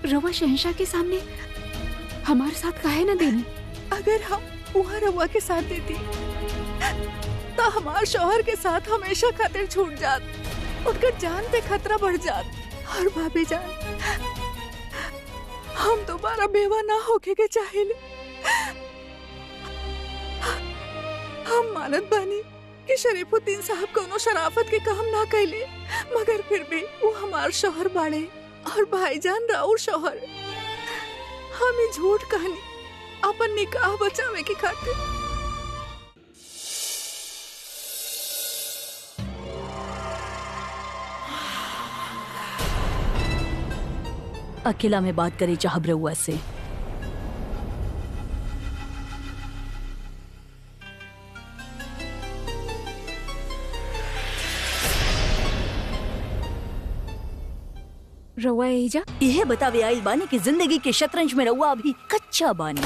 रवा शहंशाह के सामने हमारे साथ काहे न देनी? अगर हम वहाँ रवा के साथ देती तो हमारे शौहर के साथ हमेशा खातिर छूट जात, उनकर जान पे खतरा बढ़ जात। और भाभी जान, हम दोबारा बेवा ना होके के चाहिए। हम मानत बानी कि शरीफुद्दीन साहब कोनो शराफत के काम ना कैले, मगर फिर भी वो हमार शौहर बाड़े और भाईजान राउर शौहर। हम ये झूठ कहानी अपन निकाह बचावे की खातिर। अकेला में बात करे चाहब रउआ से। रवा एजा यह बतावे आइल बानी कि जिंदगी के शतरंज में रउआ अभी कच्चा बानी।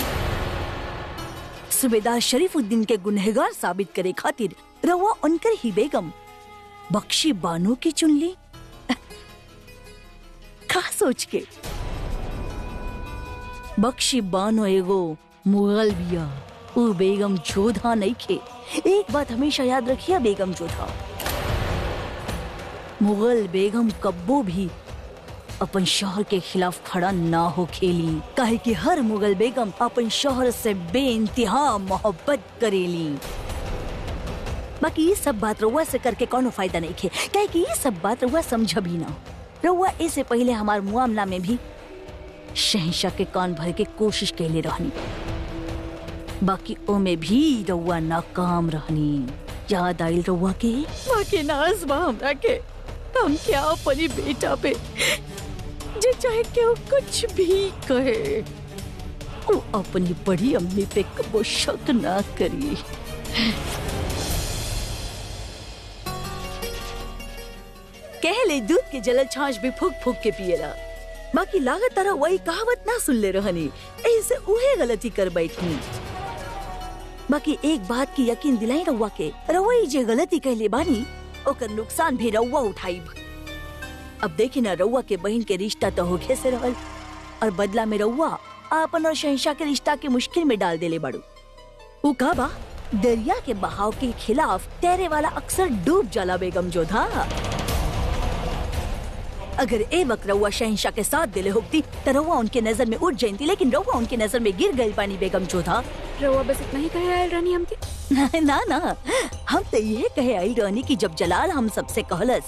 सूबेदार शरीफुद्दीन के गुनहगार साबित करे खातिर रउआ उनकर ही बेगम बख्शी बानो की चुन ली। का सोच के? बख्शी बानो एगो मुगल बिया, वो बेगम जोधा नहीं खे। एक बात हमेशा याद रखिए बेगम जोधा, मुगल बेगम कब्बो भी अपन शौहर के खिलाफ खड़ा ना हो खेली, काहे कि हर मुगल बेगम अपन शौहर से बेइंतहा मोहब्बत करेली। बाकी ये सब बात रउआ से करके कोनो फायदा नहीं खे, काहे कि ये सब बात रउआ समझ भी ना। रउआ इससे पहले हमार मामला में भी शहंशाह के कान भर के कोशिश कैले रहनी, बाकी ओ में भी रउआ नाकाम रहनी। याद आइल रउआ के? बाकी नाज बा हमरा के, हम क्या अपनी बेटा पे जे चाहे क्यों कुछ भी कहे, वो अपनी बड़ी अम्मी पे कबो शक ना करी। कह ले दूध के जलल छाछ भी फूक फूक के पिएला। बाकी लागत तरह वही कहावत ना सुन ले रहनी, ऐसे उहे गलती कर बैठनी। बाकी एक बात की यकीन दिलाई रउआ के, रउआ जे गलती कहले बानी ओकर नुकसान भी रउआ उठाइब। अब देखी ना, रउआ के बहन के रिश्ता तो होखे से रहल और बदला में रउआ आपन और शहंशाह के रिश्ता के मुश्किल में डाल देले बाड़ू। उ का बा, दरिया के बहाव के खिलाफ तैरे वाला अक्सर डूब जाला बेगम जोधा। अगर ए वक्त रउआ शहंशाह के साथ दिले होती तो रउआ उनके नजर में उठ जाती, लेकिन रउआ उनके नजर में गिर गई पानी बेगम जोधा। रवा बस इतना ही कहे आयल रानी हमके? ना ना, हम तो ये कहे आई रानी कि जब जलाल हम सबसे कहलस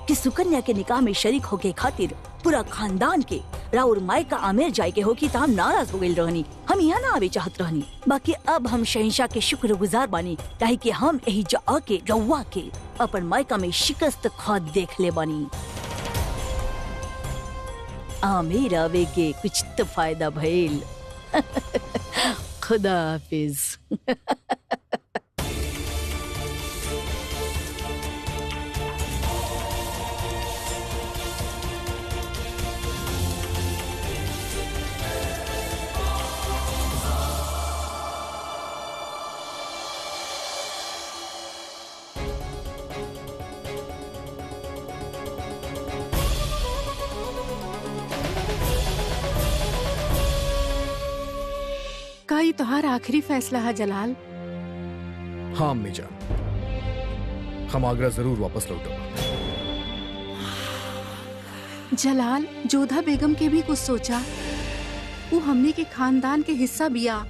कि सुकन्या के निकाह में शरीक होके खातिर पूरा खानदान के राउर मायका आमेर जाए के होगी तो हम नाराज हो गई रहनी, हम यहाँ ना आवे चाहत रहनी। बाकी अब हम शहंशाह के शुक्रगुजार बानी, काहे कि हम यही जा के रउआ के अपन मायका में शिकस्त खा देख ले बानी। आमेर आवे के कुछ तो फायदा भइल। खुदा हाफिज। का ये तोहार आखिरी फैसला है जलाल? हाँ अम्मी जान, हम आगरा जरूर वापस लौटेंगे। जलाल, जोधा बेगम के भी कुछ सोचा, वो हमने के खानदान के हिस्सा बिया।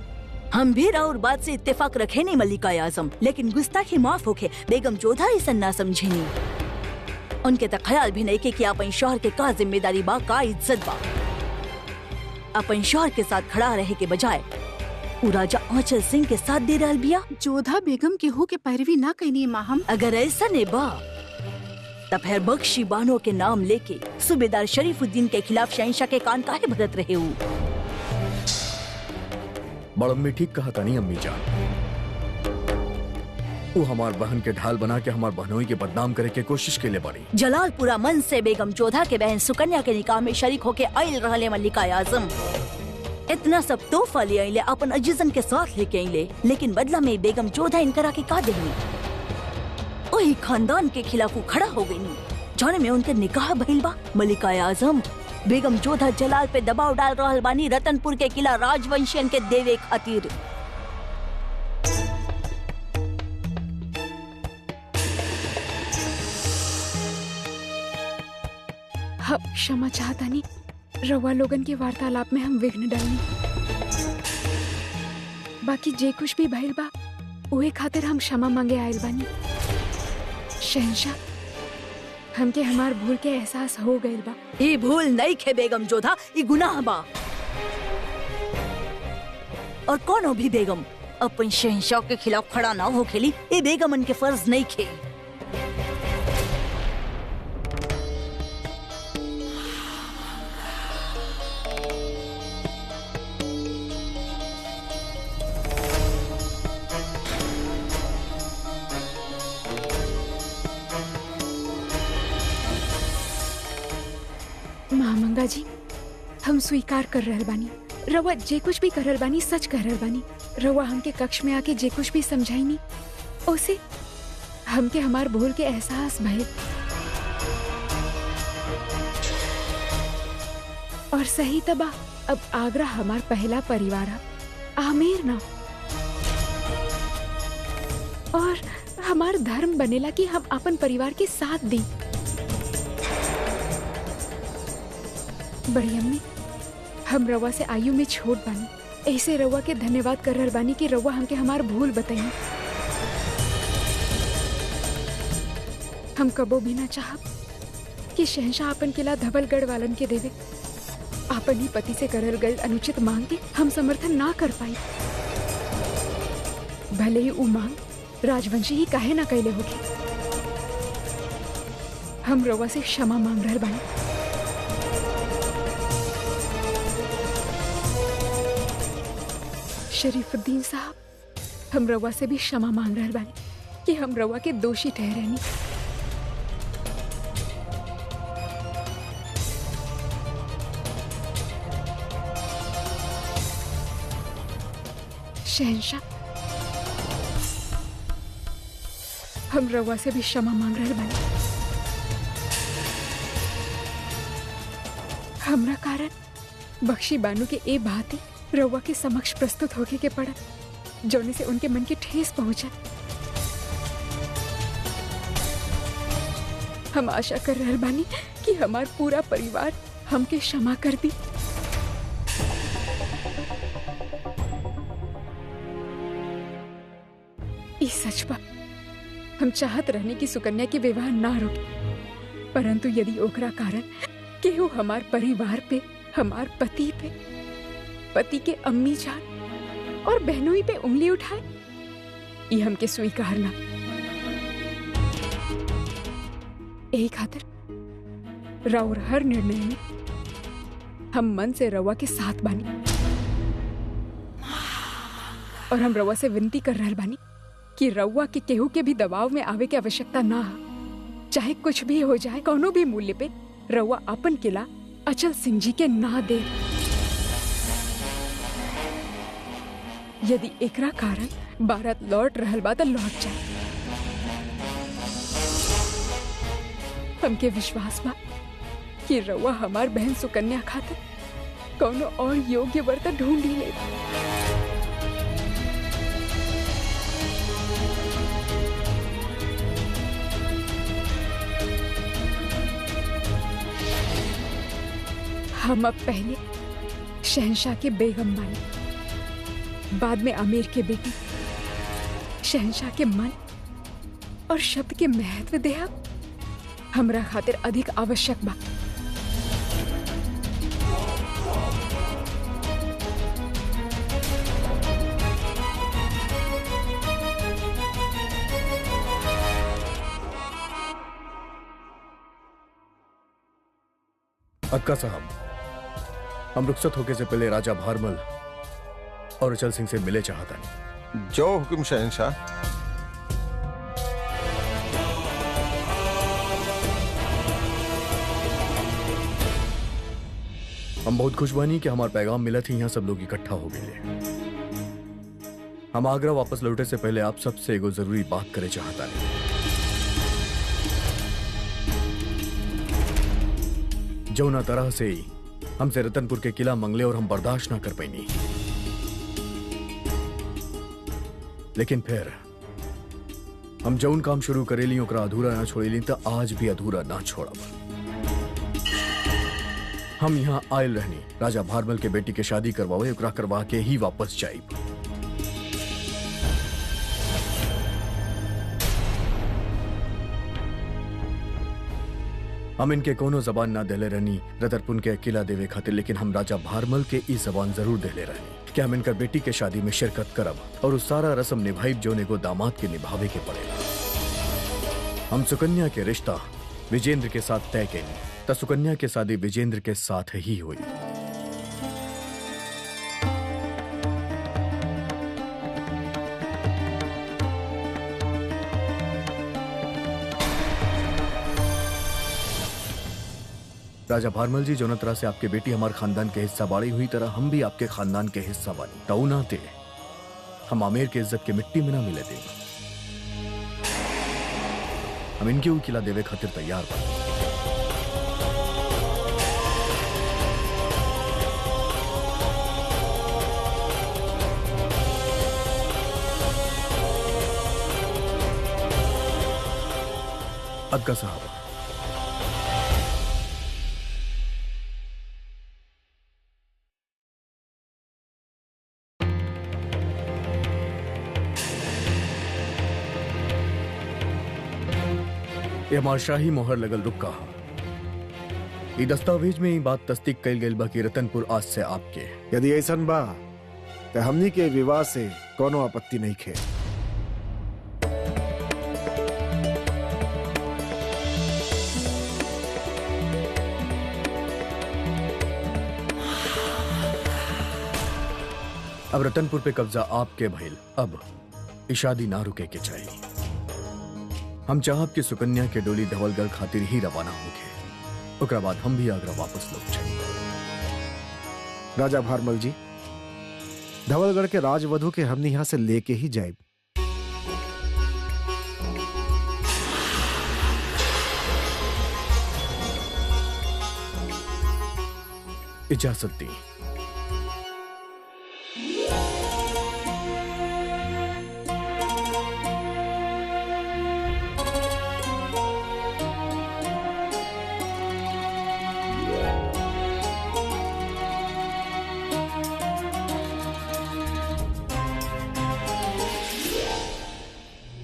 हम भी राउर बात से इत्तेफाक रखे नहीं मल्लिका आजम, लेकिन गुस्ताखी माफ होके बेगम जोधा ऐसा ना समझे नहीं। उनके तक ख्याल भी नहीं कि अपन शौहर के का जिम्मेदारी बा, का इज्जत बा। अपन शौहर के साथ खड़ा रहे के बजाय वो राजा आंचल सिंह के साथ दे रहल बिया। जोधा बेगम केहू के पैरवी ना कैनी माहम। अगर ऐसा ने बा तब फिर बख्शी बानो के नाम लेके सूबेदार शरीफुद्दीन के खिलाफ शहंशाह के कान काहे भरत रहे हो? बड़ अम्मी ठीक कहा था नहीं अम्मी जान, वो हमार बहन के ढाल बना के हमार बहनोई के बदनाम करे के कोशिश के लिए बड़ी। जलाल पूरा मन से बेगम जोधा के बहन सुकन्या के निकाह में शरीक होके आयल रहले मल्लिका आजम। इतना सब तोहफा ले आइले, अपन अजीजन के साथ लेके आइले, लेकिन बदला में बेगम जोधा इनकरा के का देनी? वही खानदान के खिलाफ वो खड़ा हो गई, जाने में उनके निकाह भइल बा। मल्लिका आजम बेगम जोधा जलाल पे दबाव डाल रहल बानी रतनपुर के किला राजवंशियन के देवे खातिर। हम क्षमा चाहता नहीं, रवा लोगन के वार्तालाप में हम विघ्न डालनी। बाकी जे कुछ भी भइल बा उहे खातिर हम क्षमा मांगे आयल बानी। शहंशाह, हमके हमार भूल के एहसास हो गइल बा। ये भूल नहीं खे बेगम जोधा, ये गुनाह बा। और कौनो भी बेगम अपन शहंशाह के खिलाफ खड़ा ना हो खेली, ये बेगमन के फर्ज नहीं खे। महामंगा जी, हम स्वीकार कर रहल बानी। रवा जे कुछ भी कर रहल बानी सच कर रहल बानी। रवा हमके कक्ष में आके जे कुछ भी समझाई नी उसे हमके हमार भूल के एहसास भइल। और सही तबा अब आगरा हमार पहला परिवार है, आमेर ना। और हमार धर्म बनेला कि हम अपन परिवार के साथ दी। बड़ी अम्मी, हम रवा से आयु में छोट बानी, ऐसे रवा के धन्यवाद कर रहल बानी कि रवा हमके हमार भूल बताई। हम कबो भी ना चाहब कि शहंशाह अपन किला धवलगढ़ वालन के देवे। अपन ही पति से करल गए अनुचित मांग के हम समर्थन ना कर पाई, भले ही उ मांग राजवंशी ही काहे ना कैले होगी। हम रवा से क्षमा मांग रहल बानी। शरीफुद्दीन साहब, हम रवा से भी क्षमा मांग रहल बानी कि हम रवा के दोषी ठहरेनी। शहंशाह, हम रवा से भी क्षमा मांग रहल बानी। हमरा कारण बख्शी बानू के ए बात रवा के समक्ष प्रस्तुत होके के पड़ा, जोने से उनके मन के ठेस पहुंचा। हम आशा कर रहल बानी कि हमार पूरा परिवार हमके क्षमा कर दी। ई सच बा, हम चाहत रहने की सुकन्या के विवाह ना रोके, परंतु यदि ओकरा कारण केहू हमार परिवार पे, हमार पति पे, पति के अम्मी जान और बहनोई पे उंगली उठाए, ये हमके स्वीकार ना। यही खातिर राउर हर निर्णय में हम मन से रवा के साथ बानी। और हम रवा से विनती कर रहल बानी कि रवा के केहू के भी दबाव में आवे के आवश्यकता ना हो। चाहे कुछ भी हो जाए, कोनो भी मूल्य पे रवा अपन किला अचल सिंह जी के ना दे। यदि एकरा कारण भारत लौट रहल बा त लौट जाए। हमके विश्वास बा कि रवा हमार बहन सुकन्या खातिर कोनो और योग्य वर ढूंढ ही ले। हम अब पहले शहंशाह के बेगम बानी, बाद में आमेर के बेटी। शहंशाह के मन और शब्द के महत्व देहा हमरा खातिर अधिक आवश्यक बा। अक्का साहब, हम रुखसत होके से पहले राजा भारमल और अचल सिंह से मिले चाहता नहीं। जो हुक्म शहंशाह। हम बहुत खुश बानी कि हमारा पैगाम मिला थी, यहाँ सब लोग इकट्ठा हो गए। हम आगरा वापस लौटे से पहले आप सबसे एगो जरूरी बात करे चाहता नहीं। जौना तरह से हमसे रतनपुर के किला मंगले और हम बर्दाश्त ना कर पैनी। लेकिन फिर हम जौन काम शुरू करेली ओकरा अधूरा ना छोड़ेली तो आज भी अधूरा ना छोड़ब। हम यहाँ आयल रहनी राजा भारमल के बेटी के शादी करवावे, ओकरा करवा के ही वापस जाइब। हम इनके कोनो जबान ना देले रहनी रतनपुर के किला देवे खातिर, लेकिन हम राजा भारमल के ई जबान जरूर देले रहनी कि हम इनकर बेटी के शादी में शिरकत करब और उस सारा रस्म निभाइब जो को दामाद के निभावे के पड़ेगा। हम सुकन्या के रिश्ता विजेंद्र के साथ तय कैनी तो सुकन्या के शादी विजेंद्र के साथ ही हुई। राजा भारमल जी, जो तरह से आपके बेटी हमारे खानदान के हिस्सा बाड़ी हुई तरह हम भी आपके खानदान के हिस्सा बानी। ताऊ नाते हम आमेर के इज्जत के मिट्टी में ना मिले देंगे। हम इनके वो किला देवे खातिर तैयार बानी। अदका साहब, ये हमार शाही मोहर लगल रुक्का। ये दस्तावेज में ये बात तस्दीक कल गई बा कि रतनपुर आज से आपके। यदि ऐसन बा तो हमनी के विवाह से कोनो आपत्ति नहीं खे। अब रतनपुर पे कब्जा आपके भइल, अब ये शादी ना रुके के चाहिए। हम चाहब कि सुकन्या के डोली धवलगढ़ खातिर ही रवाना होके, ओकरा बाद हम भी आगरा वापस लौट जाए। राजा भारमल जी, धवलगढ़ के राजवधु के हमने यहाँ से लेके ही जाए। इजाजत दी।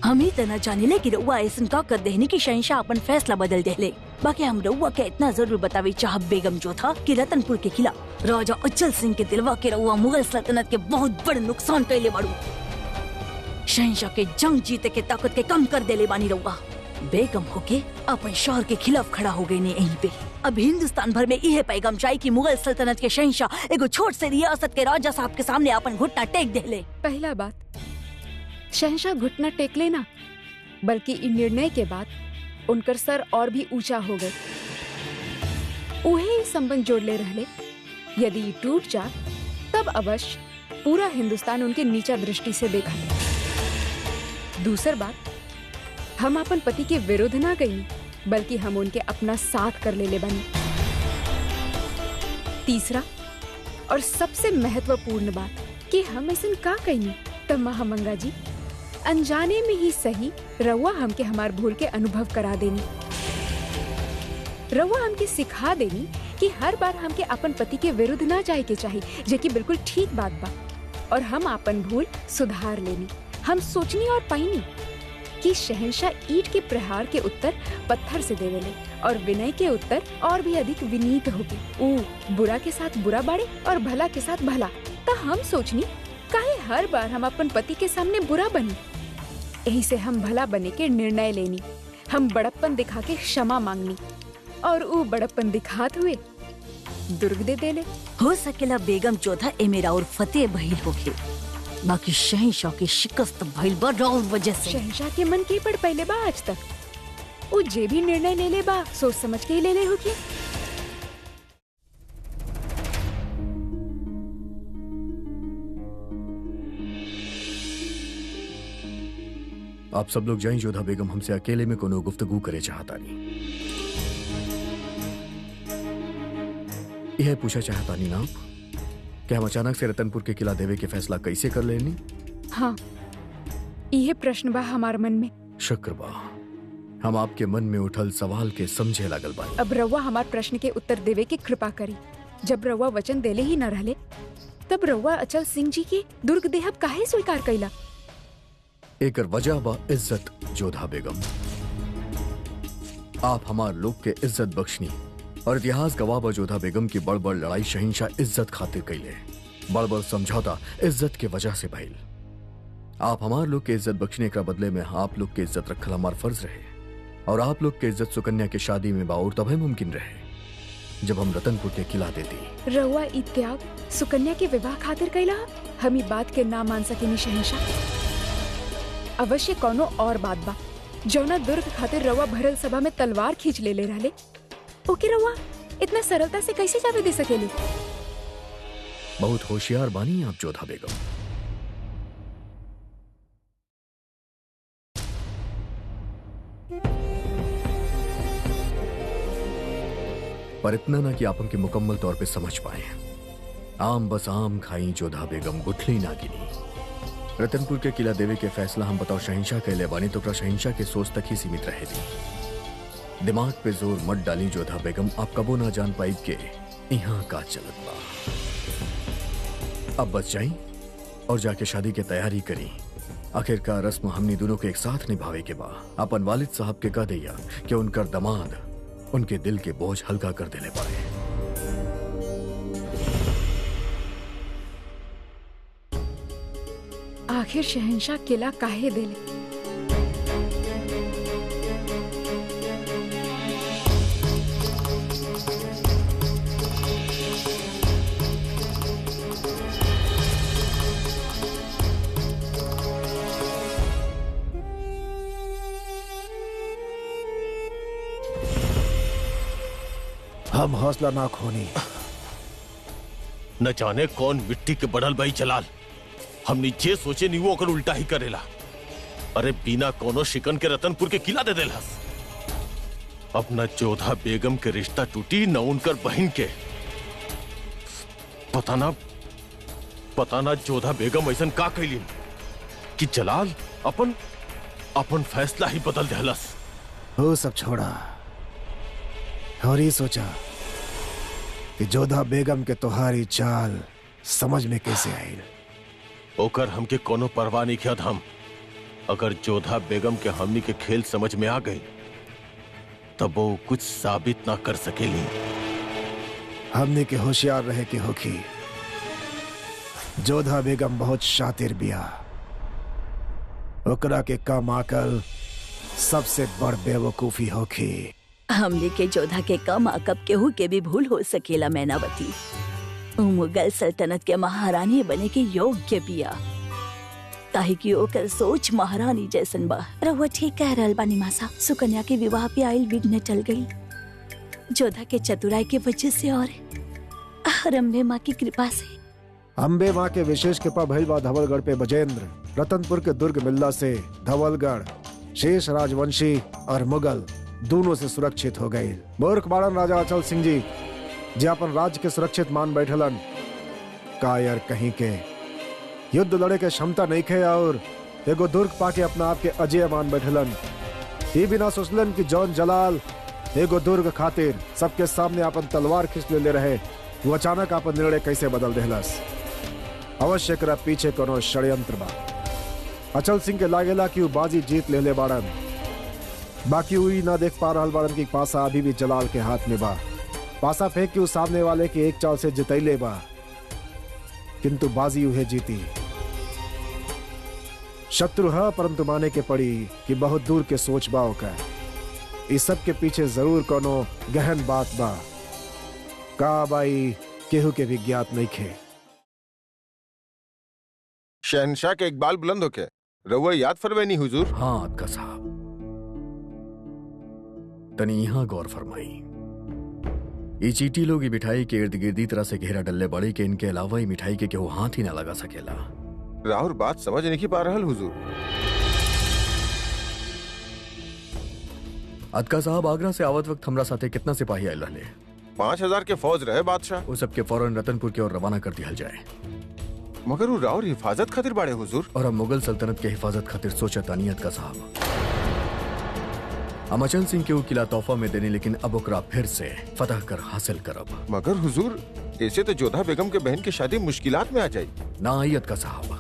हम ही तना जाने ले कि रउआ ऐसन का कर देहनी कि शहंशाह अपन फैसला बदल देले। बाकी हम रउआ के इतना जरूर बतावे चाहब बेगम जो था कि रतनपुर के किला राजा अचल सिंह के दिलवा के रउआ मुगल सल्तनत के बहुत बड़ नुकसान कैले बाड़ू। शहंशाह के जंग जीते के ताकत के कम कर देले बानी रउआ। बेगम होके अपन शहर के खिलाफ खड़ा हो गए ने यहीं पे। अब हिंदुस्तान भर में यह पैगाम चाहिए कि मुगल सल्तनत के शहंशाह एगो छोट से रियासत के राजा साहब के सामने अपन घुटना टेक देले। पहला बात, शहंशाह घुटना टेक लेना, बल्कि इन निर्णय के बाद उनकर सर और भी ऊंचा हो गए। उहे ही संबंध जोड़ ले रहले, यदि ये टूट जा तब अवश्य पूरा हिंदुस्तान उनके नीचा दृष्टि से देखा। दूसर बात, हम अपन पति के विरुद्ध ना गई, बल्कि हम उनके अपना साथ कर ले बनी। तीसरा और सबसे महत्वपूर्ण बात कि हम ऐसा का कही तब महामंगा जी अनजाने में ही सही रउआ हमके हमार भूल के अनुभव करा देनी। रउआ हमके सिखा देनी कि हर बार हमके अपन पति के विरुद्ध ना जाए के चाहिए, जे कि बिल्कुल ठीक बात बा। और हम अपन भूल सुधार लेनी। हम सोचनी और पाईनी कि शहंशाह ईंट के प्रहार के उत्तर पत्थर से देवेले और विनय के उत्तर और भी अधिक विनीत होके। ओ बुरा के साथ बुरा बाड़े और भला के साथ भला। तो हम सोचनी काहे हर बार हम अपन पति के सामने बुरा बनी। यही से हम भला बने के निर्णय लेनी। हम बड़प्पन दिखा के क्षमा मांगनी और वो बड़प्पन दिखात हुए दुर्ग दे देले। हो सकेला बेगम चौथा ए मेरा और फतेह भइल होके, बाकी शहंशाह की शिकस्त भइल बा राउर वजह से। शहंशाह के मन के पड़ पहले बा आज तक वो जे भी निर्णय ले ले बा सोच समझ के ही ले ले होगी। आप सब लोग जाएं, जोधा बेगम हमसे अकेले में कोनो गुफ्तगू करे चाहता नहीं। यह पूछा चाहता नहीं ना कि हम अचानक से रतनपुर के किला देवे के फैसला कैसे कर लेनी? हाँ, यह प्रश्न बा हमार मन में। शुक्र बा हम आपके मन में उठल सवाल के समझे लागल बानी। अब रउआ हमार प्रश्न के उत्तर देवे की कृपा करी। जब रउआ वचन देले ही न रहले तब रउआ अचल सिंह जी के दुर्ग देहब काहे स्वीकार कैला? एकर वजह बा इज्जत जोधा बेगम। आप हमार लोग के इज्जत बख्शनी और इतिहास गवाह बा जोधा बेगम की बड़ बड़ लड़ाई शहिंशाह इज्जत खातिर कैले। बड़ बड़ समझौता इज्जत के वजह से भइल। आप हमार लोग के इज्जत बख्शने का बदले में आप लोग के इज्जत रखल हमार फर्ज रहे और आप लोग के इज्जत सुकन्या की शादी में बाउर तभी मुमकिन रहे जब हम रतनपुर के किला देती। रउआ ई त्याग सुकन्या के विवाह खातिर कैला? हम ई बात के ना मान सकेनी शहंशाह। अवश्य कोनो और बात बा जौना दुर्ग खातिर रउआ भरल सभा में तलवार खींच ले रहले। ओके रउआ इतना सरलता से कैसे जावे दे सकेली? बहुत होशियार बानी आप जोधा बेगम। पर इतना ना कि आप उनके मुकम्मल तौर पे समझ पाए। आम बस आम खाई जोधा बेगम गुठली ना गिनी। रतनपुर के किला देवे के फैसला हम बताओ शहिंशाह कहले बानी तो शहिंशाह के सोच तक ही सीमित रहे दी। दिमाग पे जोर मत डाली जोधा बेगम। आप कबो ना जान पाई के यहाँ का चलत बा। अब बच जाई और जाके शादी की तैयारी करी। आखिरकार रस्म हमनी दोनों के एक साथ निभावे के बा। अपन वालिद साहब के कह दैया कि उनकर दमाद उनके दिल के बोझ हल्का कर देने पाए। आखिर शहंशाह किला काहे देले? हम हौसला ना खोनी। न जाने कौन मिट्टी के बढ़ल भाई जलाल। हमनी जे सोचे नहीं वो अगर उल्टा ही करेला। अरे बिना कोनो शिकन के रतनपुर के किला दे देला। अब न जोधा बेगम के रिश्ता टूटी न उनकर बहन के। पता ना जोधा बेगम ऐसन का कैली कि जलाल अपन फैसला ही बदल देहलस। वो सब छोड़ा और ये सोचा कि जोधा बेगम के तोहारी चाल समझ में कैसे आई। ओकर हमके कोनो परवाह नहीं किया। हम अगर जोधा बेगम के हमनी के खेल समझ में आ गए तब वो कुछ साबित ना कर सकेली। हमने के होशियार रहे के होखी। जोधा बेगम बहुत शातिर बिया। ओकरा के कम आकल सबसे बड़ बेवकूफी होखी। हमने के जोधा के कम आकब केहू के भी भूल हो सकेला मैनावती। मुगल सल्तनत के महारानी बने के योग्य बिया। काहे कि ओकर सोच महारानी जैसन बा। रहुआ ठीक कह रहल बानी मासा। सुकन्या के विवाह पे आयल विघ्न टल गई जोधा के चतुराई के वजह से और अम्बे माँ की कृपा से। अम्बे माँ के विशेष कृपा भइल बा धवलगढ़ पे बजेंद्र। रतनपुर के दुर्ग मिलला से धवलगढ़ शेष राजवंशी और मुगल दोनों से सुरक्षित हो गए। मूर्ख बाड़न राजा अचल सिंह जी जे अपन राज्य के सुरक्षित मान बैठलन। कायर कहीं के युद्ध लड़े के क्षमता नहीं खे और एगो दुर्ग पाके अपना आप के अजय मान बैठलन। ये भी ना सोचलन कि जौन जलाल एगो दुर्ग खातिर सबके सामने अपन तलवार खींच ले रहे वो अचानक अपन निर्णय कैसे बदल देहलस। अवश्य करा पीछे कोनो षड्यंत्र बा। अचल सिंह के लागेला कि वो बाजी जीत ले बाड़न। बाकी हुई ना देख पा रहल बाड़न की पासा अभी भी जलाल के हाथ में बा। पासा फेंक के उस सामने वाले के एक चाल से जितैले बा किंतु बाजी उहे जीती। शत्रु है परंतु माने के पड़ी कि बहुत दूर के सोच बा ओकर। इस सब के पीछे जरूर कोनो गहन बात बा। का बाई केहू के भी ज्ञात नहीं खे। शहनशाह के इकबाल बुलंद होके रउआ याद फरमानी हुजूर। हाँ अक्का साहब तनी यहाँ गौर फरमाई। ये चीटी लोग मिठाई के इर्द गिर्द तरह से घेरा डल्ले बड़े के इनके अलावा ही मिठाई के केहू हाथ ही ना लगा सकेला। राहुल बात समझ नहीं पा रहल हुजूर। अक्का साहब आगरा से आवत वक्त हमरा साथे कितना सिपाही आयल रहले? 5,000 के फौज रहे बादशाह। वो सबके फौरन रतनपुर की ओर रवाना कर दिया जाए। मगर वो राउर हिफाजत खातिर बाड़े हुजूर। और अब मुगल सल्तनत के हिफाजत खातिर सोचा तानियत का साहब। अमचंद सिंह के वो किला तोहफा में देने, लेकिन अब ओकरा फिर से फतह कर हासिल करब। मगर हुजूर ऐसे तो जोधा बेगम के बहन की शादी मुश्किलात में आ जाई। ना आयत का साहब,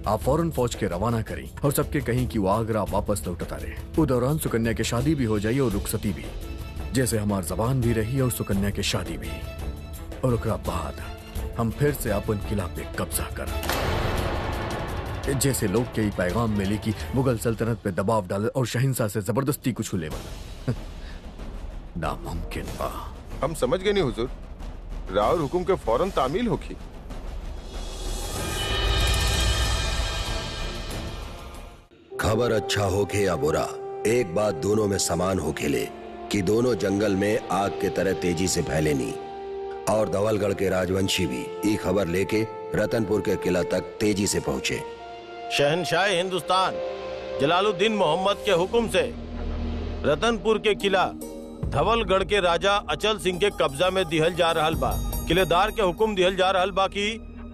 आप फौरन फौज के रवाना करी और सबके कहीं कि वो आगरा वापस लौटता रहे। वो दौरान सुकन्या की शादी भी हो जाई और रुखसती भी, जैसे हमार जबान भी रही और सुकन्या की शादी भी। और ओकरा बाद हम फिर से अपन किला पे कब्जा कर, जैसे लोग के पैगाम मिली कि मुगल सल्तनत पे दबाव डाले और शहिंशाह से जबरदस्ती कुछ लेवल नामुमकिन बा। हम समझ गए नहीं हुजूर, राउर हुकुम के फौरन तामील होगी। खबर अच्छा हो के या बुरा, एक बात दोनों में समान हो खेले कि दोनों जंगल में आग के तरह तेजी से फैले नहीं। और धवलगढ़ के राजवंशी भी ये खबर लेके रतनपुर के किला तक तेजी से पहुंचे। शहनशाह हिंदुस्तान जलालुद्दीन मोहम्मद के हुक्म से रतनपुर के किला धवलगढ़ के राजा अचल सिंह के कब्जा में दिहल जा रहल बा। किलेदार के हुक्म दिहल जा रहल बा कि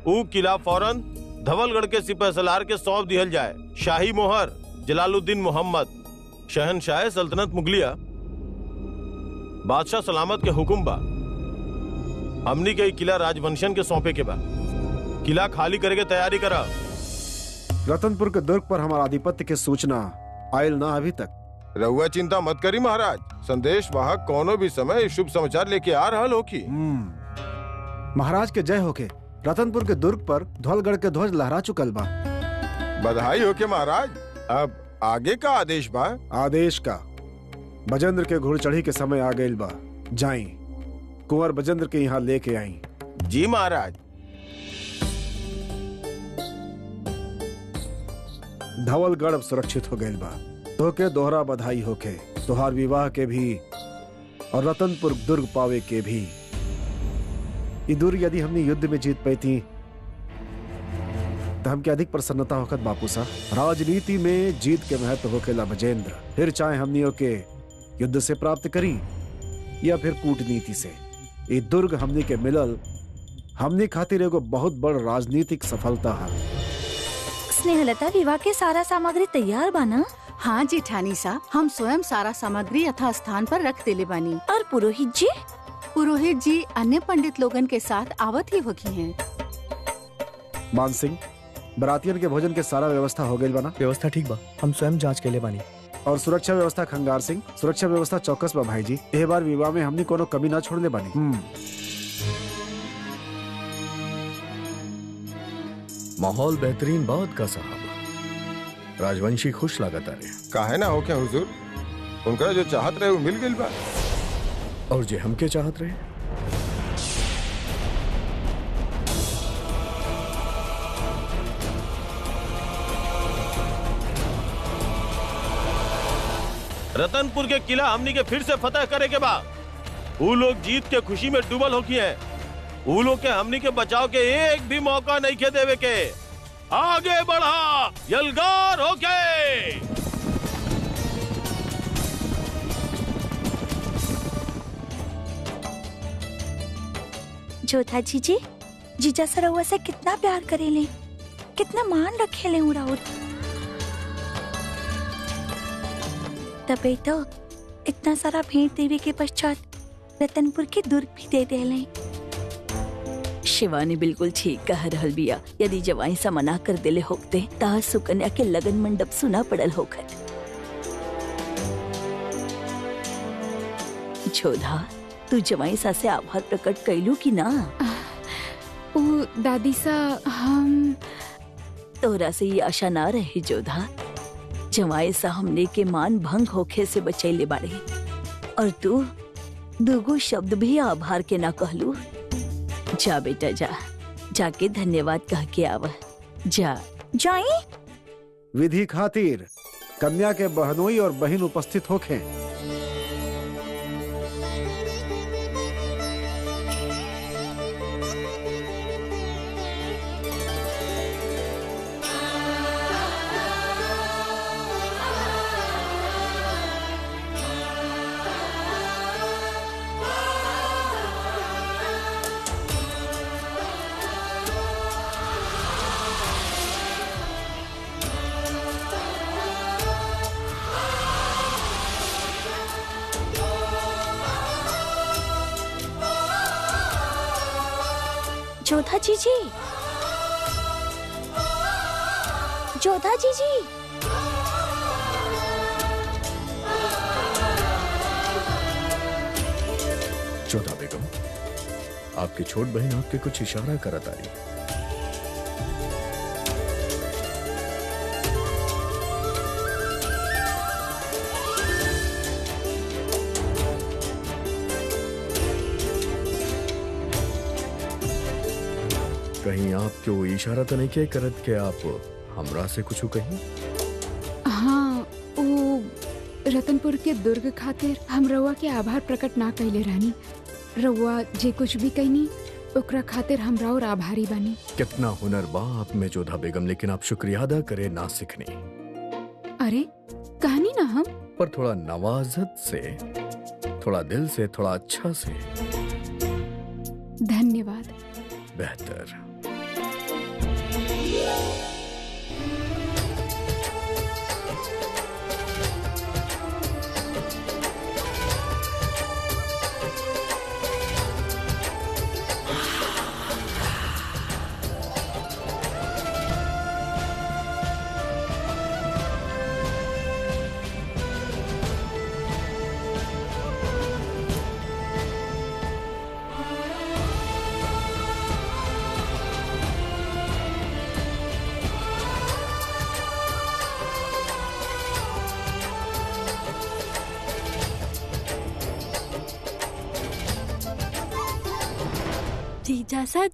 ऊ किला फौरन धवलगढ़ के सिपहसालार के सौंप दिहल जाए। शाही मोहर जलालुद्दीन मोहम्मद, शहनशाह सल्तनत मुगलिया, बादशाह सलामत के हुक्म बा। हमनी के किला राजवंशन के सौंपे के बा। किला खाली करे के तैयारी करा। रतनपुर के दुर्ग पर हमारा आधिपत्य की सूचना आयल ना अभी तक। रहुआ चिंता मत करी महाराज, संदेश वाहक कोनो भी समय शुभ समाचार लेके आ रहा होगी। महाराज के जय होके रतनपुर के दुर्ग पर धवलगढ़ के ध्वज लहरा चुकल बा। बधाई हो के महाराज। अब आगे का आदेश बा? आदेश का बजेंद्र के घुड़चढ़ी के समय आ गई बा। जाई कुंवर बजेंद्र के यहाँ लेके आई। जी महाराज। धवलगढ़ अब सुरक्षित हो गई बा। तो के दोहरा बधाई होके, तोहार विवाह के भी और रतनपुर दुर्ग पावे के भी। ये दुर्ग यदि हमने युद्ध में जीत पाती तो हमके अधिक प्रसन्नता होखत बापू सा। राजनीति में जीत के महत्व होखेला बजेंद्र, फिर चाहे हमनियों के युद्ध से प्राप्त करी या फिर कूटनीति से। ये दुर्ग हमने के मिलल हमने खातिर एगो बहुत बड़ राजनीतिक सफलता है। स्नेहलता, विवाह के सारा सामग्री तैयार बाना? हाँ जेठानी सा, हम स्वयं सारा सामग्री यथा स्थान पर रख देले बानी। और पुरोहित जी? पुरोहित जी अन्य पंडित लोगन के साथ आवत ही होगी हैं। मान सिंह, बरातियन के भोजन के सारा व्यवस्था हो गई बना? व्यवस्था ठीक बा, हम स्वयं जांच के ले बानी। और सुरक्षा व्यवस्था खंगार सिंह, सुरक्षा व्यवस्था चौकस बा भाई जी। एह बार विवाह में हमने कोनो कमी ना छोड़ने बानी। माहौल बेहतरीन बात का साहब। राजवंशी खुश लागत आ रहे। काहे ना हो क्या हुजूर, उनका जो चाहत रहे वो मिल गई बा। और जे हमके चाहत रहे। रतनपुर के किला हमनी के फिर से फतह करे के बाद वो लोग जीत के खुशी में डूबल होकी हैं। वो लोग के हमनी के बचाव के एक भी मौका नहीं के देवे के। आगे बढ़ा यलगार होके। जोधा जीजी, जीजा सरौआ से कितना प्यार करेले, कितना मान रखेले उड़ाउर। तबे तो इतना सारा भेंट देवे के पश्चात रतनपुर के दुर्ग भी दे देले। शिवानी बिल्कुल ठीक कह रहल बिया। यदि जवाई सा मना कर दिले होते ता सुकन्या के लगन मंडप सुना पड़ल होखत। जोधा, तू जवाई सा से आभार प्रकट कैलू की ना? ओ दादी सा, हम तोरा से ये आशा ना रही जोधा। जवाई सा हमने के मान भंग होखे से बचैले बाड़े और तू दुगो शब्द भी आभार के ना कहलू। जा बेटा जा, जाके धन्यवाद कह के आवा। जा। जाई? विधि खातिर कन्या के बहनोई और बहन उपस्थित होखे। जोधा जीजी, जोधा जीजी। जोधा बेगम, आपकी छोट बहन आपके कुछ इशारा करत आई। कहीं आप क्यों इशारा तो नहीं किया करत के आप हमरा से कुछ कहीं? हाँ, वो रतनपुर के दुर्ग खातिर हम रउआ के आभार प्रकट ना कइले रहनी। रउआ जे कुछ भी कहनी ओकरा खातिर हमरा और आभारी बानी। कितना हुनर बा आप में जोधा बेगम, लेकिन आप शुक्रिया अदा करे ना सीखनी। अरे कहानी ना हम, पर थोड़ा नवाजत से, थोड़ा दिल से, थोड़ा अच्छा से। धन्यवाद। बेहतर।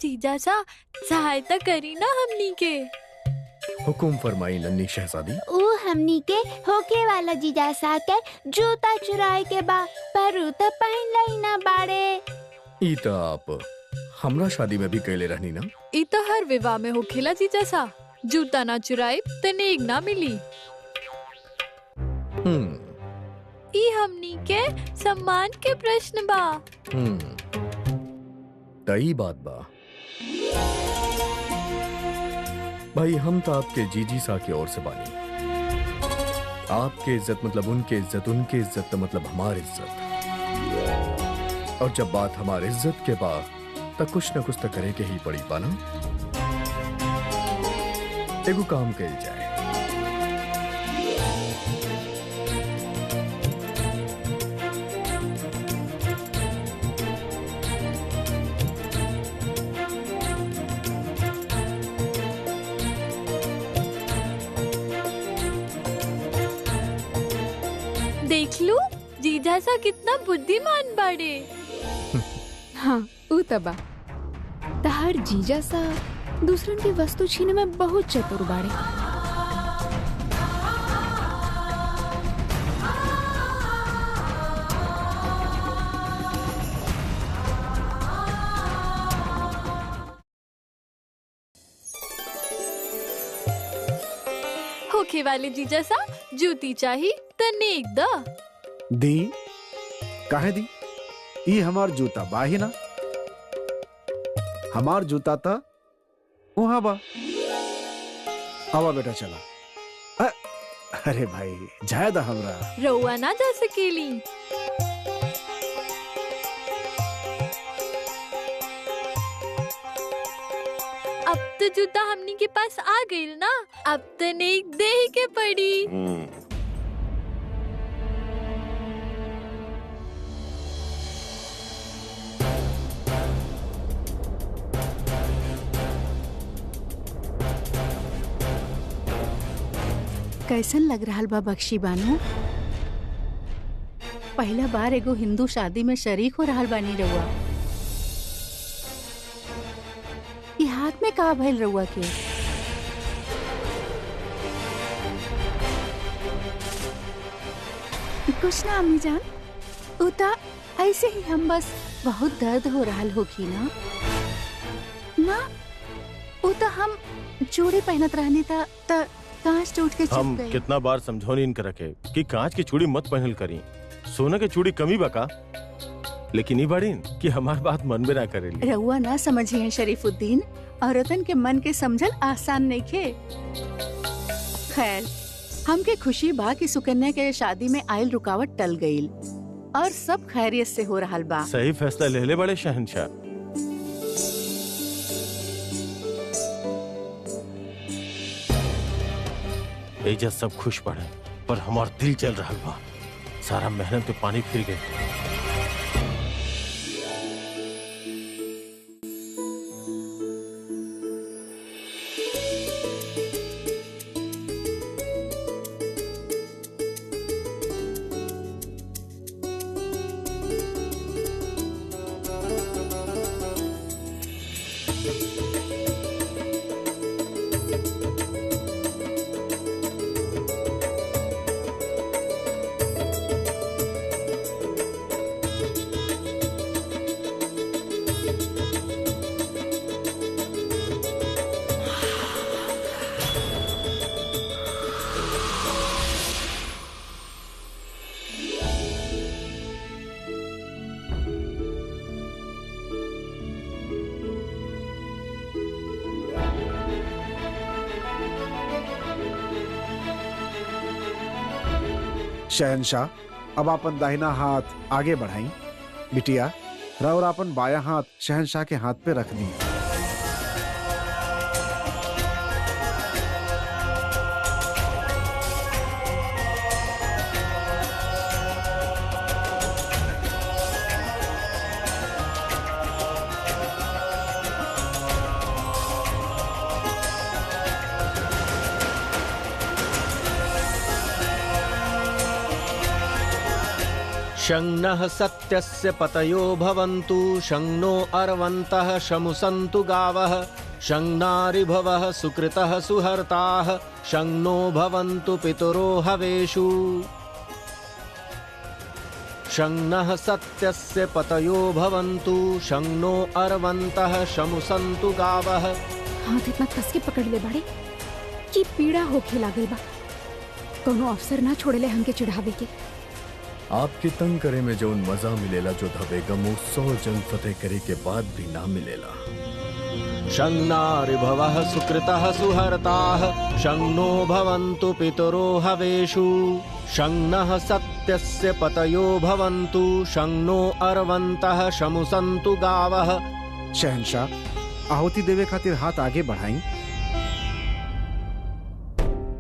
जीजासा सहायता करी ना हमनी के। हुकुम फरमाई नन्ही शहजादी। ओ हमनी के होके वाला जीजासा के जूता चुराए के बा, पर उ त पहन लई ना बाड़े। ई त आप हमरा शादी में भी कैले रहनी ना? ई तो हर विवाह में होखेला जीजासा, जूता ना चुराए त नेग ना मिली। ई हमनी के सम्मान के प्रश्न बा। तई बात बा भाई, हम तो आपके जीजी सा की ओर से बानी। आपके इज्जत मतलब उनके इज्जत, उनके इज्जत मतलब हमारी इज्जत। और जब बात हमारी इज्जत के बाद तब कुछ न कुछ तो करे के ही पड़ी पाना। एगो काम कल जाए। देख लू जीजासा कितना बुद्धिमान बाड़े। हाँ, ऊ तबा तहर जीजा सा दूसरन की वस्तु छीने में बहुत चतुर बाड़े। होके वाले जीजासा जूती चाही त नेक दा। दी काहे दी? ई हमार जूता बा ही ना। हमार जूता था वहां बा। आवा बेटा चला। अरे भाई जायदा हमरा रउआ ना जा सकेली। अब तो जूता हमनी के पास आ गई ना, अब तो नेक दे ही के पड़ी। कैसन लग रहा बा बख्शी बानू? पहला बार एगो हिंदू शादी में शरीक हो रहा बानी रउआ। ई हाथ में का भइल रउआ के? कुछ ना अम्मी जान, उता ऐसे ही हम बस बहुत दर्द हो रहा होगी ना। ना उता हम चूड़ी पहनत रहनी था त कांच टूट के हम चिप गई। कितना बार समझौनी इनके रखे कि कांच की चूड़ी मत पहनल करी, सोना के चूड़ी कमी बका, लेकिन ये बड़ी कि हमार बात मन में ना करेली। रउआ ना समझिए शरीफुद्दीन, औरतन के मन के समझल आसान नहीं खे। खैर हमके खुशी बा कि सुकन्या के शादी में आयल रुकावट टल गईल और सब खैरियत से हो रहा बा। सही फैसला ले ले बड़े शहनशाह। एजा सब खुश पड़े, पर हमार दिल जल रहा बा। सारा मेहनत पे पानी फिर गई। शहनशाह, अब अपन दाहिना हाथ आगे बढ़ाई। बिटिया, और अपन बाया हाथ शहनशाह के हाथ पे रख दी। शंनः सत्यस्य पतयो भवन्तु, शंनो अर्वन्तः शमुसन्तु गावः, शंनारिभवः सुकृतः सुहर्ताः, शंनो भवन्तु पितरो हवेषु। शंनः सत्यस्य पतयो भवन्तु, शंनो अर्वन्तः शमुसन्तु गावः। हाथ इतना कस के पकड़ ले बाड़े कि पीड़ा होखे लागल बा। कोनो अफसर ना छोड़ेले हमके चिढ़ावे के। आपके तंग करे में जो मजा मिलेला जो बेगम 100 जंग फतेह करे के बाद भी ना मिलेला। शंनारिभवः सुकृतः सुहर्ताः, शंनो भवन्तु पितरो हवेषु। शंनः सत्यस्य पतयो भवन्तु, शंनो अर्वन्तः शमुसन्तु गावः। शहनशाह, आहुति देवे खातिर हाथ आगे बढ़ाई।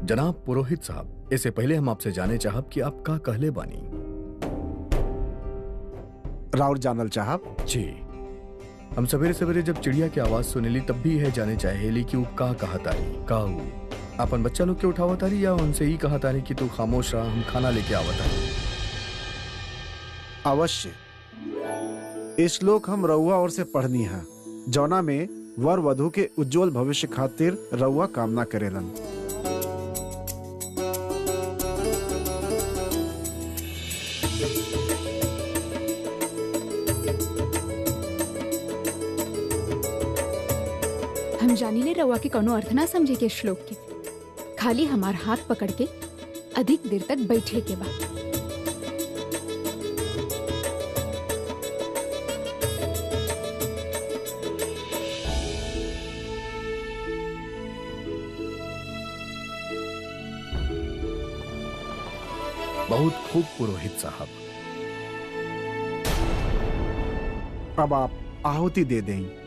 जनाब पुरोहित साहब, इससे पहले हम आपसे जाने चाहब कि आप का कहले बानी। राउर जानल चाहब? जी, हम सवेरे सवेरे जब चिड़िया की आवाज सुनेली तब भी यह जाने चाहेली कि वो का कहा तारी, का वो अपन बच्चा लोग के उठावा तारी या उनसे ही कहा तारी कि तू खामोश रहा, हम खाना लेके आवा तारी। अवश्य, इस श्लोक हम रउआ और से पढ़नी है, जौना में वर वधु के उज्जवल भविष्य खातिर रउआ कामना करेलन। हम जानी ले रवा के कोनो अर्थ ना समझे के श्लोक के, खाली हमार हाथ पकड़ के अधिक देर तक बैठे के बाद। बहुत खूब पुरोहित साहब। अब आप आहुति दे दें।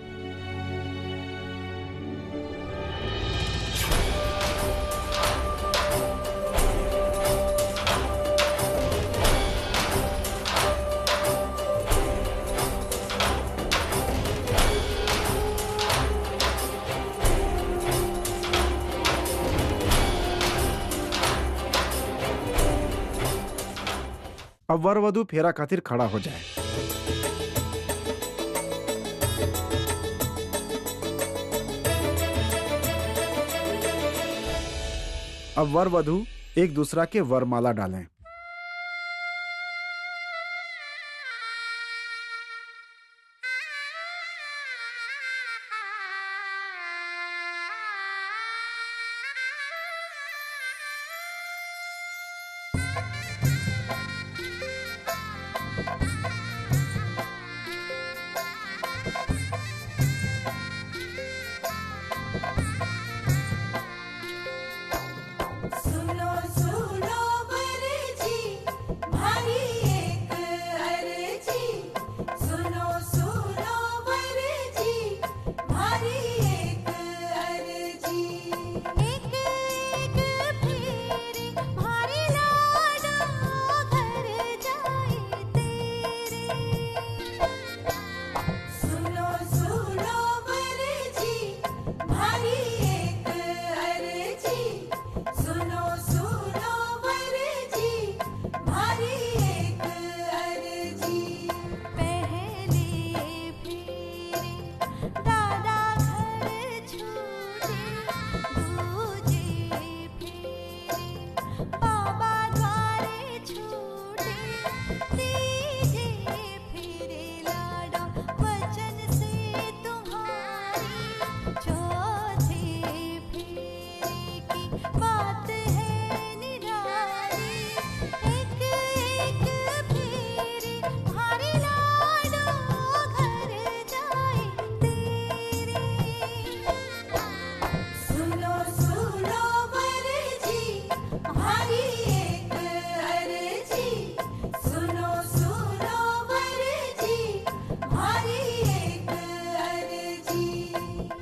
अब वर वधु फेरा खातिर खड़ा हो जाए। अब वर वधु एक दूसरा के वरमाला डालें। सुनो सुनो वर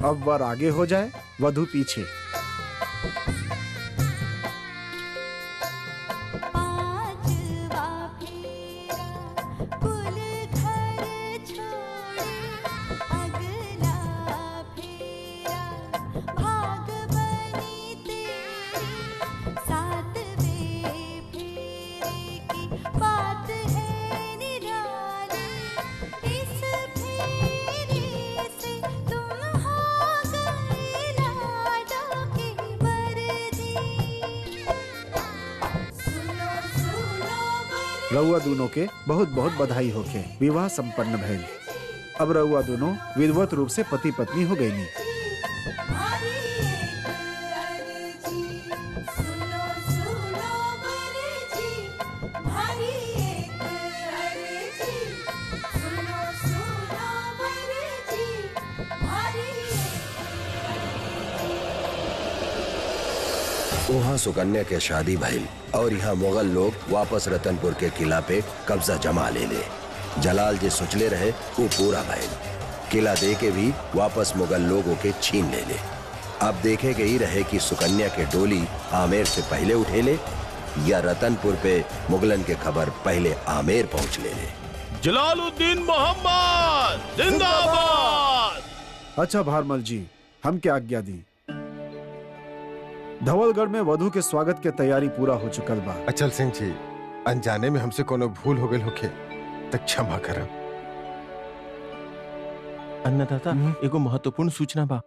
अब वर आगे हो जाए, वधु पीछे। रउआ दोनों के बहुत बहुत बधाई होके विवाह संपन्न भइल। अब रउआ दोनों विधिवत रूप से पति पत्नी हो गई। वहाँ सुकन्या के शादी भइल और यहाँ मुगल लोग वापस रतनपुर के किला पे कब्जा जमा ले ले। जलाल जे सोचले रहे वो पूरा भइल। किला दे के भी वापस मुगल लोगों के छीन ले ले। अब देखे गई रहे कि सुकन्या के डोली आमेर से पहले उठे ले या रतनपुर पे मुगलन के खबर पहले आमेर पहुँच ले। जलालुद्दीन मोहम्मद जिंदाबाद। अच्छा भारमल जी, हम क्या आज्ञा दी? धवलगढ़ में वधु के स्वागत के तैयारी पूरा हो चुकल बा। अचल सिंह जी, अनजाने में हमसे कोनो भूल हो गई होके तक क्षमा करब। अन्नदाता, एगो महत्वपूर्ण सूचना बा।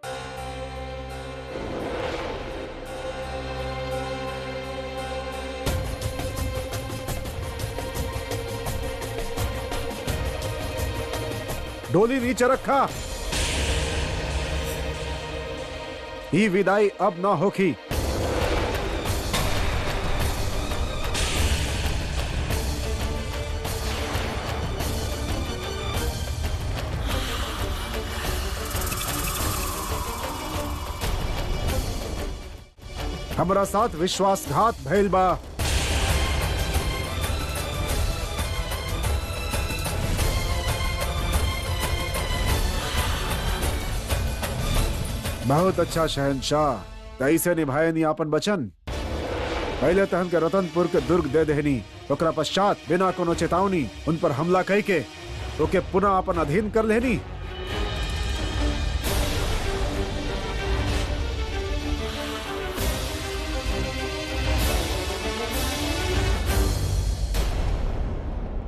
डोली नीचे रखा। ये विदाई अब ना होगी। हमारा साथ विश्वासघात भइल बा। बहुत अच्छा शहनशाह, ऐसे निभाए नी आपन वचन। पहले तो हमके रतनपुर के दुर्ग दे देहनी, ओकरा पश्चात बिना कोनो चेतावनी उन पर हमला कई के ओके पुनः अपन अधीन कर लेनी।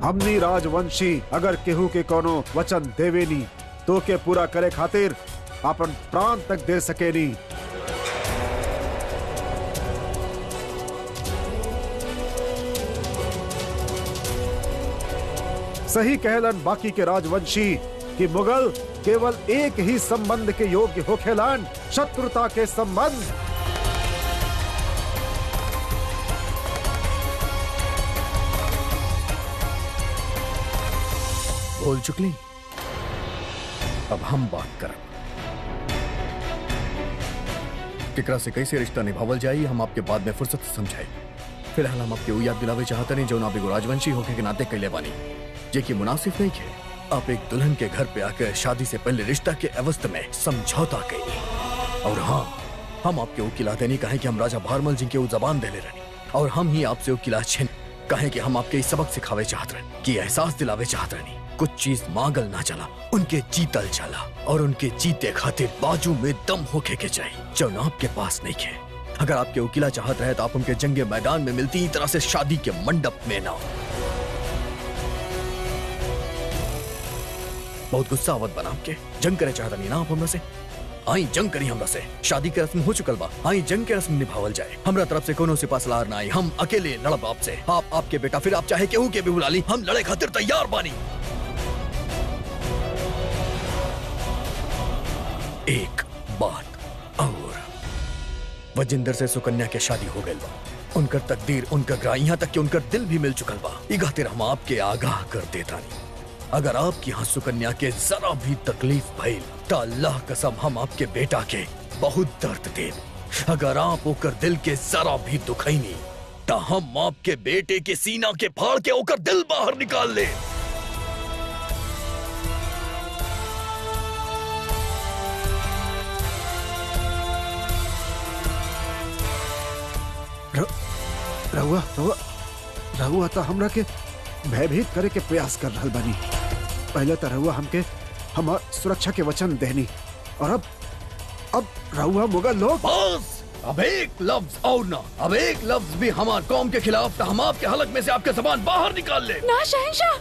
हमनी राजवंशी अगर केहू के कोनो वचन देवेनी तो के पूरा करे खातिर अपन प्राण तक दे सकेनी। सही कहलन बाकी के राजवंशी कि मुगल केवल एक ही संबंध के योग्य होखेलन, शत्रुता के संबंध। बोल चुकली, अब हम बात करब। केकरा से कैसे रिश्ता निभावल जाई हम आपके बाद में फुर्सत से समझाई। फिलहाल हम आपके याद दिलावे चाहते नहीं जो ना बेगो राजवंशी होके के नाते कैले बानी, जे की मुनासिब नहीं है। आप एक दुल्हन के घर पे आकर शादी से पहले रिश्ता के अवस्था में समझौता कैली। और हाँ, हम आपके वो किला देनी कहे कि हम राजा भारमल जी के वो जबान दे ले रहे और हम ही आपसे वो किला छीन कहे कि हम आपके सबक सिखावे चाहत रहे कि एहसास दिलावे चाहत रहे। कुछ चीज मांगल ना चला, उनके जीतल चला और उनके जीते खातिर बाजू में दम होके के चाहिए जो ना आपके पास नहीं है। अगर आपके वकीला चाहत रहे तो आप उनके जंगे मैदान में मिलती तरह से शादी के मंडप में ना। बहुत गुस्सा आवत बना आपके, जंग करे चाहता नहीं ना आप हमरा से। आई जंग करी हमरा से, शादी के रस्म हो चुकल बा, आई जंग के रस्म निभावल जाए। हमरा तरफ से कोनो सिपा सलार ना आई, हम अकेले लड़ब आपसे। आप आपके बेटा, फिर आप चाहे केहू के भी बुला ली, हम लड़े खातिर तैयार बानी। एक बात और, वजिंदर से सुकन्या के शादी हो गई बा। उनकर तकदीर, उनका ग्राह, यहाँ तक कि उनकर दिल भी मिल चुकल बा। ई खातिर हम आपके आगाह कर देता नहीं। अगर आपकी यहाँ सुकन्या के जरा भी तकलीफ भइल तो अल्लाह कसम हम आपके बेटा के बहुत दर्द देब। अगर आप ओकर दिल के जरा भी दुखैनी तो हम आपके बेटे के सीना के फाड़ के ओकर दिल बाहर निकाल ले। रहुआ तो हमरा के भयभीत करे के प्रयास कर रहल बानी। पहले तो रहुआ हमके हमार सुरक्षा के वचन देनी और अब रहुआ मुगल लोग। बस अब एक लफ्ज और ना, अब एक लफ्ज भी हमार कौम के खिलाफ तो हम आपके हलक में से आपके ज़बान बाहर निकाल ले। ना शहंशाह।